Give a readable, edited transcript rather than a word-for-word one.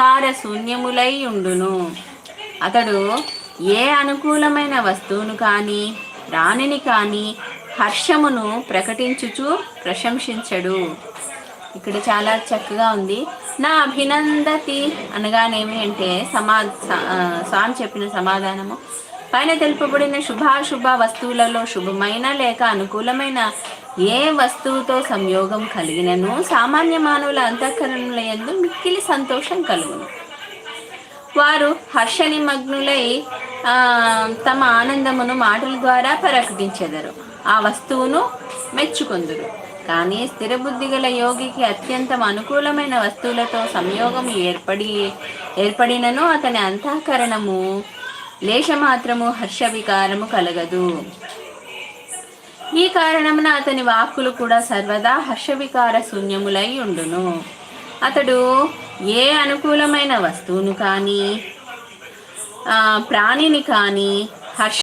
వికార శూన్యములై ఉండును. అతడు ఏ అనుకూలమైన వస్తువును కానీ ప్రాణిని కానీ హర్షమును ప్రకటించుచు ప్రశంసించడు. ఇక్కడ చాలా చక్కగా ఉంది. నా అభినందతి అనగానేమి అంటే స్వామి చెప్పిన సమాధానము, పైన తెలుపబడిన శుభాశుభ వస్తువులలో శుభమైన లేక అనుకూలమైన ఏ వస్తువుతో సంయోగం కలిగినను సామాన్య మానవుల అంతఃకరణల యందు మిక్కిలి సంతోషం కలుగును. వారు హర్ష నిమగ్నులై తమ ఆనందమును మాటల ద్వారా ప్రకటించెదరు, ఆ వస్తువును మెచ్చుకొందురు. కానీ స్థిరబుద్ధి గల యోగికి అత్యంతం అనుకూలమైన వస్తువులతో సంయోగం ఏర్పడినను అతని అంతఃకరణము లేశమాత్రము హర్ష వికారము కలగదు. ఈ కారణమున అతని వాక్కులు కూడా సర్వదా హర్షవికార శూన్యములై ఉండును. అతడు ఏ అనుకూలమైన వస్తువును కానీ ప్రాణిని కానీ